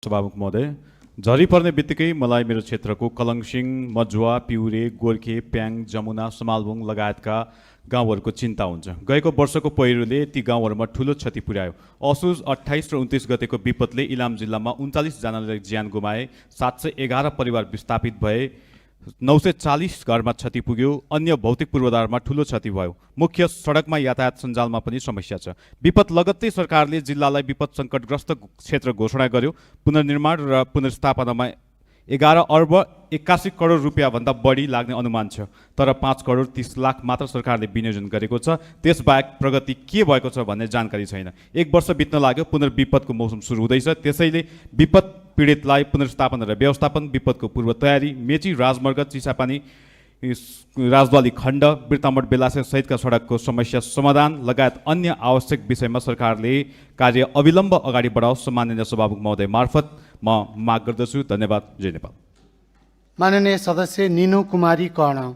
सभामुख महोदय, झरी पर्ने बित्तिकै मलाई मेरो क्षेत्रको कलङसिङ, मजुवा, पिउरे, गोर्खे, प्याङ, जमुना, समालबुङ लगायतका गाउँहरूको चिन्ता हुन्छ। गएको वर्षको पहिरोले ती गाउँहरूमा ठूलो क्षति पुर्यायो। असोज 28 र 29 गतेको विपदले इलाम जिल्लामा 39 जनाले ज्यान गुमाए, 711 परिवार विस्थापित भए, 940 घरमा क्षति पुग्यो, अन्य भौतिक पूर्वाधारमा ठूलो क्षति भयो। मुख्य सडकमा यातायात सञ्जालमा पनि समस्या छ। विपद लगत्तै सरकारले जिल्लालाई विपद सङ्कटग्रस्त क्षेत्र घोषणा गर्यो। पुनर्निर्माण र पुनर्स्थापनामा 11 अर्ब 81 करोड रुपियाँ भन्दा बढी लाग्ने अनुमान छ, तर 5 करोड 30 लाख मात्र सरकारले विनियोजन गरेको छ। त्यसबाहेक प्रगति के भएको छ भन्ने जानकारी छैन। 1 वर्ष बित्न लाग्यो, पुनर्विपदको मौसम सुरु हुँदैछ। त्यसैले विपद पीडितलाई पुनर्स्थापना र व्यवस्थापन, विपदको पूर्व तयारी, मेची राजमार्ग, चिसापानी राजद्वाली खण्ड, बिर्तामोड बेलासे सहितका सडकको समस्या समाधान लगायत अन्य आवश्यक विषयमा सरकारले कार्य अविलम्ब अगाडि बढाओस्। माननीय सभामुख महोदय मार्फत म माग गर्दछु। धन्यवाद। जय नेपाल। माननीय सदस्य निनु कुमारी कर्ण।